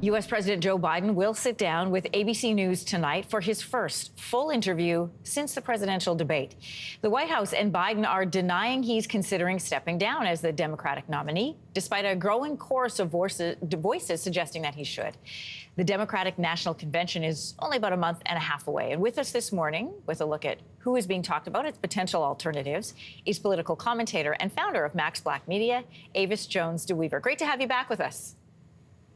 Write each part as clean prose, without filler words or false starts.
U.S. President Joe Biden will sit down with ABC News tonight for his first full interview since the presidential debate. The White House and Biden are denying he's considering stepping down as the Democratic nominee, despite a growing chorus of voices suggesting that he should. The Democratic National Convention is only about a month and a half away. And with us this morning, with a look at who is being talked about, its potential alternatives, is political commentator and founder of Max Black Media, Avis Jones-DeWeaver. Great to have you back with us.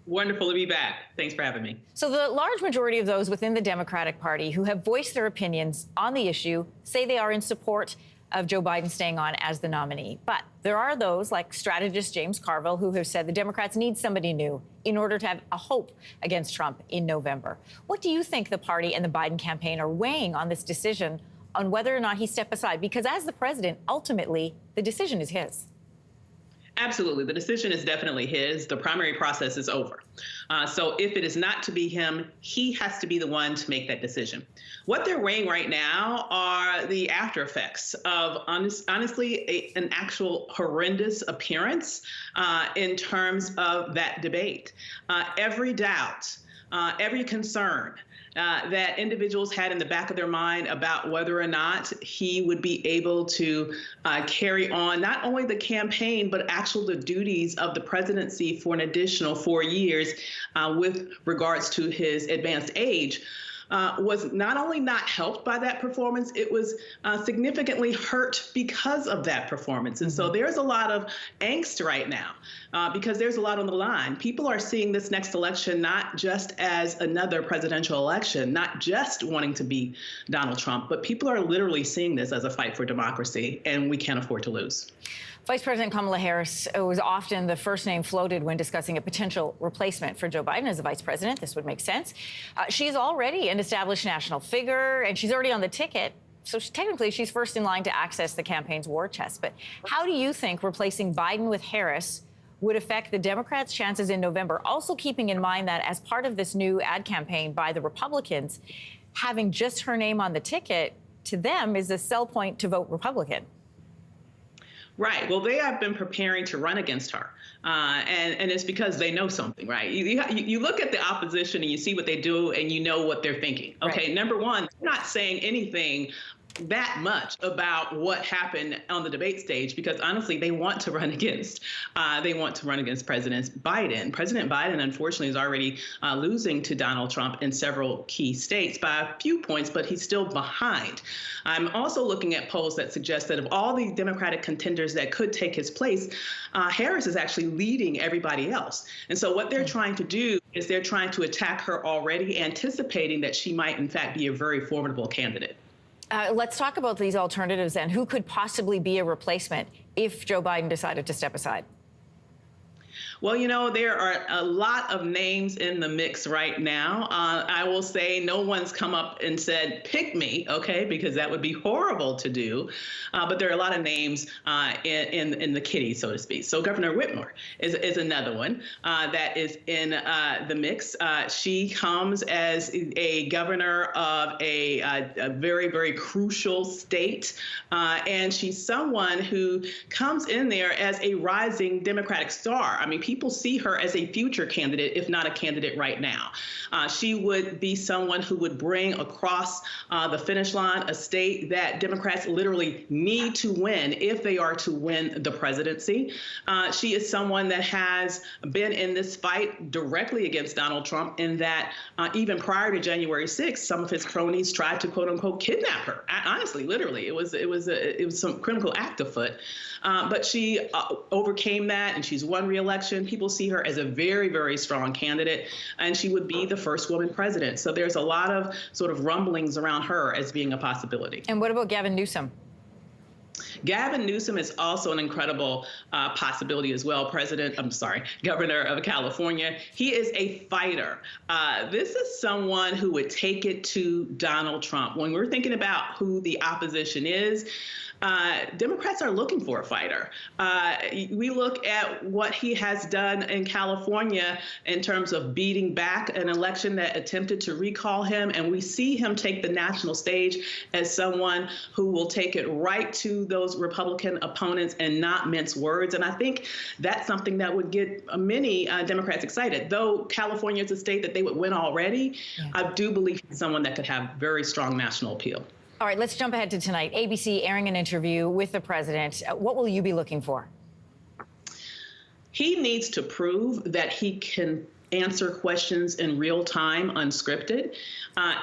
Wonderful to be back. Thanks for having me. So the large majority of those within the Democratic Party who have voiced their opinions on the issue say they are in support of Joe Biden staying on as the nominee. But there are those, like strategist James Carville, who have said the Democrats need somebody new in order to have a hope against Trump in November. What do you think the party and the Biden campaign are weighing on this decision on whether or not he step aside? Because as the president, ultimately, the decision is his. Absolutely. The decision is definitely his. The primary process is over. So if it is not to be him, he has to be the one to make that decision. What they're weighing right now are the after effects of, honestly, an actual horrendous appearance in terms of that debate. Every doubt, every concern that individuals had in the back of their mind about whether or not he would be able to carry on not only the campaign, but the duties of the presidency for an additional 4 years with regards to his advanced age. Was not only not helped by that performance, it was significantly hurt because of that performance. And so there's a lot of angst right now because there's a lot on the line. People are seeing this next election not just as another presidential election, not just wanting to beat Donald Trump, but people are literally seeing this as a fight for democracy, and we can't afford to lose. Vice President Kamala Harris was often the first name floated when discussing a potential replacement for Joe Biden as the vice president. This would make sense. She's already an established national figure, and she's already on the ticket. So technically, she's first in line to access the campaign's war chest. But how do you think replacing Biden with Harris would affect the Democrats' chances in November? Also keeping in mind that as part of this new ad campaign by the Republicans, having just her name on the ticket to them is a sell point to vote Republican. Right. Well, they have been preparing to run against her. And it's because they know something, right? You look at the opposition and you see what they do and you know what they're thinking. Okay, right. Number one, they're not saying anything that much about what happened on the debate stage because honestly, they want to run against President Biden. President Biden, unfortunately, is already losing to Donald Trump in several key states by a few points, but he's still behind. I'm also looking at polls that suggest that of all the Democratic contenders that could take his place, Harris is actually leading everybody else. And so what they're trying to do is they're trying to attack her already, anticipating that she might, in fact, be a very formidable candidate. Let's talk about these alternatives then. Who could possibly be a replacement if Joe Biden decided to step aside? Well, you know, there are a lot of names in the mix right now. I will say no one's come up and said, pick me, okay, because that would be horrible to do. But there are a lot of names in the kitty, so to speak. So Governor Whitmer is another one that is in the mix. She comes as a governor of a very, very crucial state. And she's someone who comes in there as a rising Democratic star. I mean, people see her as a future candidate, if not a candidate right now. She would be someone who would bring across the finish line a state that Democrats literally need to win if they are to win the presidency. She is someone that has been in this fight directly against Donald Trump in that even prior to January 6th, some of his cronies tried to quote unquote kidnap her. Honestly, literally, it was some criminal act afoot. But she overcame that and she's won re-election. People see her as a very, very strong candidate, and she would be the first woman president. So there's a lot of sort of rumblings around her as being a possibility. And what about Gavin Newsom? Gavin Newsom is also an incredible possibility as well. Governor of California. He is a fighter. This is someone who would take it to Donald Trump. When we're thinking about who the opposition is, Democrats are looking for a fighter. We look at what he has done in California in terms of beating back an election that attempted to recall him, and we see him take the national stage as someone who will take it right to those those Republican opponents and not mince words. And I think that's something that would get many Democrats excited. Though California is a state that they would win already, I do believe he's someone that could have very strong national appeal. All right, let's jump ahead to tonight. ABC airing an interview with the president. What will you be looking for? He needs to prove that he can answer questions in real time, unscripted.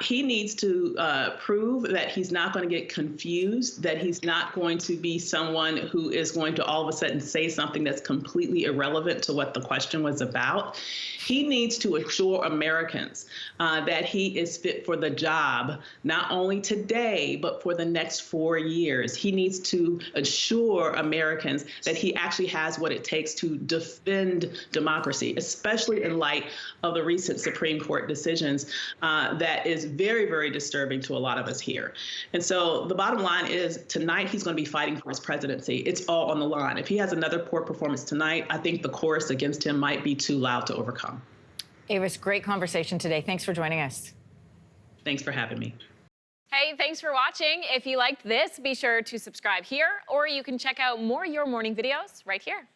He needs to prove that he's not going to get confused, that he's not going to be someone who is going to all of a sudden say something that's completely irrelevant to what the question was about. He needs to assure Americans that he is fit for the job, not only today, but for the next 4 years. He needs to assure Americans that he actually has what it takes to defend democracy, especially in light of the recent Supreme Court decisions that is very, very disturbing to a lot of us here. And so the bottom line is tonight he's going to be fighting for his presidency. It's all on the line. If he has another poor performance tonight, I think the chorus against him might be too loud to overcome. Avis, great conversation today. Thanks for joining us. Thanks for having me. Hey, thanks for watching. If you liked this, be sure to subscribe here, or you can check out more Your Morning videos right here.